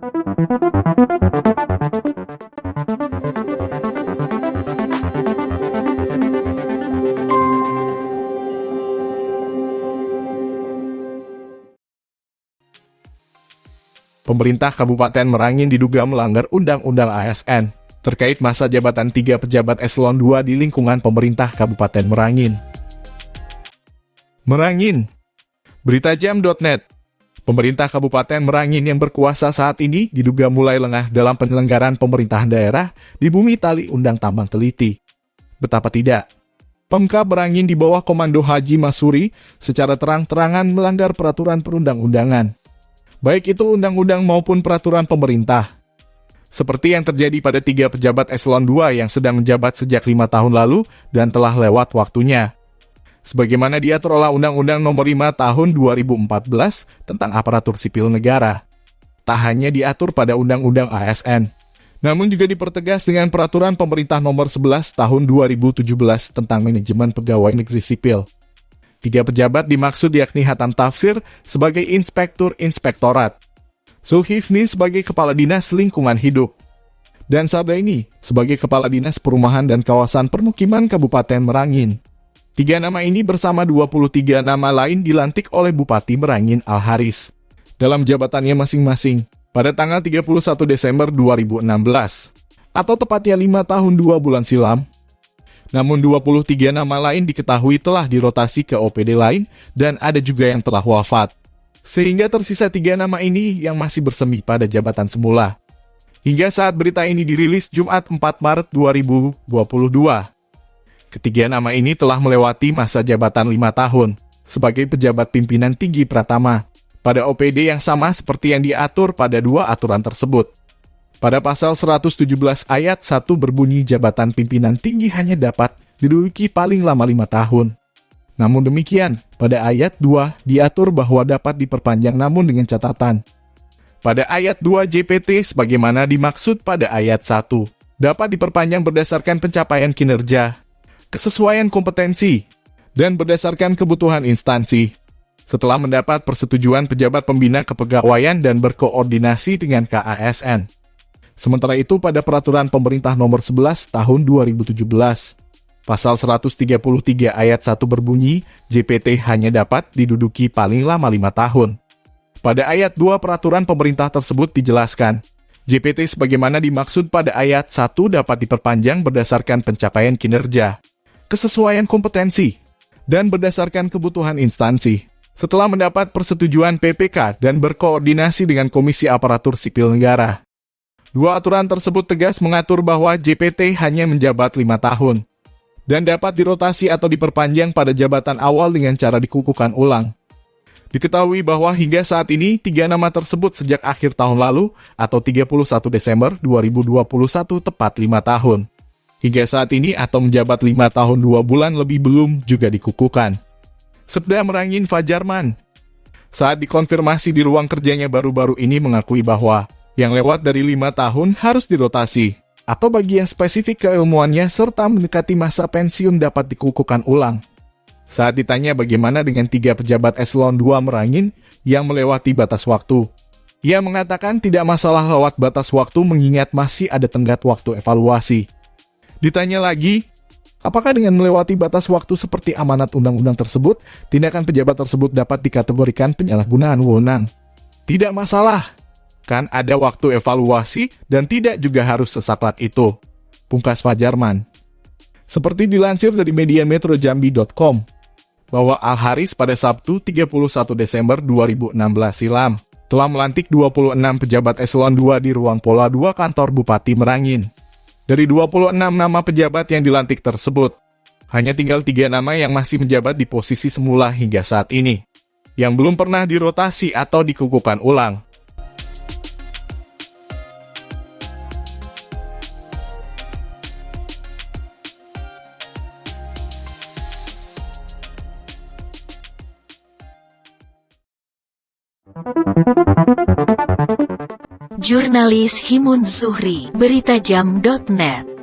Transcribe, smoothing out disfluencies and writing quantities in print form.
Pemerintah Kabupaten Merangin diduga melanggar Undang-Undang ASN terkait masa jabatan 3 pejabat eselon 2 di lingkungan pemerintah Kabupaten Merangin. Merangin, Berita.jam.net. Pemerintah Kabupaten Merangin yang berkuasa saat ini diduga mulai lengah dalam penyelenggaraan pemerintahan daerah di bumi tali undang tambang teliti. Betapa tidak, Pemkab Merangin di bawah Komando Haji Masuri secara terang-terangan melanggar peraturan perundang-undangan, baik itu undang-undang maupun peraturan pemerintah. Seperti yang terjadi pada 3 pejabat eselon 2 yang sedang menjabat sejak 5 tahun lalu dan telah lewat waktunya. Sebagaimana diatur oleh Undang-Undang Nomor 5 Tahun 2014 tentang Aparatur Sipil Negara. Tak hanya diatur pada Undang-Undang ASN, namun juga dipertegas dengan Peraturan Pemerintah Nomor 11 Tahun 2017 tentang Manajemen Pegawai Negeri Sipil. 3 pejabat dimaksud yakni Hatam Tafsir sebagai Inspektur Inspektorat, Zulkifli sebagai Kepala Dinas Lingkungan Hidup, dan Sabaini sebagai Kepala Dinas Perumahan dan Kawasan Permukiman Kabupaten Merangin. 3 nama ini bersama 23 nama lain dilantik oleh Bupati Merangin Al-Haris dalam jabatannya masing-masing pada tanggal 31 Desember 2016, atau tepatnya 5 tahun 2 bulan silam. Namun 23 nama lain diketahui telah dirotasi ke OPD lain dan ada juga yang telah wafat. Sehingga tersisa 3 nama ini yang masih bersemi pada jabatan semula. Hingga saat berita ini dirilis Jumat 4 Maret 2022. Ketiga nama ini telah melewati masa jabatan 5 tahun sebagai pejabat pimpinan tinggi Pratama pada OPD yang sama seperti yang diatur pada 2 aturan tersebut. Pada pasal 117 ayat 1 berbunyi jabatan pimpinan tinggi hanya dapat diduduki paling lama 5 tahun. Namun demikian, pada ayat 2 diatur bahwa dapat diperpanjang namun dengan catatan. Pada ayat 2 JPT sebagaimana dimaksud pada ayat 1, dapat diperpanjang berdasarkan pencapaian kinerja, kesesuaian kompetensi, dan berdasarkan kebutuhan instansi, setelah mendapat persetujuan pejabat pembina kepegawaian dan berkoordinasi dengan KASN. Sementara itu pada Peraturan Pemerintah Nomor 11 Tahun 2017, Pasal 133 ayat 1 berbunyi, JPT hanya dapat diduduki paling lama 5 tahun. Pada ayat 2 peraturan pemerintah tersebut dijelaskan, JPT sebagaimana dimaksud pada ayat 1 dapat diperpanjang berdasarkan pencapaian kinerja, kesesuaian kompetensi, dan berdasarkan kebutuhan instansi, setelah mendapat persetujuan PPK dan berkoordinasi dengan Komisi Aparatur Sipil Negara. 2 aturan tersebut tegas mengatur bahwa JPT hanya menjabat 5 tahun, dan dapat dirotasi atau diperpanjang pada jabatan awal dengan cara dikukuhkan ulang. Diketahui bahwa hingga saat ini 3 nama tersebut sejak akhir tahun lalu atau 31 Desember 2021 tepat 5 tahun. Hingga saat ini atau menjabat 5 tahun 2 bulan lebih belum juga dikukuhkan. Sabda Merangin Fajarman saat dikonfirmasi di ruang kerjanya baru-baru ini mengakui bahwa yang lewat dari 5 tahun harus dirotasi, atau bagi yang spesifik keilmuannya serta mendekati masa pensiun dapat dikukuhkan ulang. Saat ditanya bagaimana dengan 3 pejabat eselon 2 Merangin yang melewati batas waktu, ia mengatakan tidak masalah lewat batas waktu mengingat masih ada tenggat waktu evaluasi. Ditanya lagi, apakah dengan melewati batas waktu seperti amanat undang-undang tersebut, tindakan pejabat tersebut dapat dikategorikan penyalahgunaan wewenang? Tidak masalah, kan ada waktu evaluasi dan tidak juga harus sesaklat itu, pungkas Fajarman. Seperti dilansir dari media metrojambi.com, bahwa Al-Haris pada Sabtu 31 Desember 2016 silam telah melantik 26 pejabat eselon 2 di ruang Pola 2 kantor Bupati Merangin. Dari 26 nama pejabat yang dilantik tersebut, hanya tinggal 3 nama yang masih menjabat di posisi semula hingga saat ini, yang belum pernah dirotasi atau dikukuhkan ulang. Jurnalis Himun Zuhri, Berita.jam.net.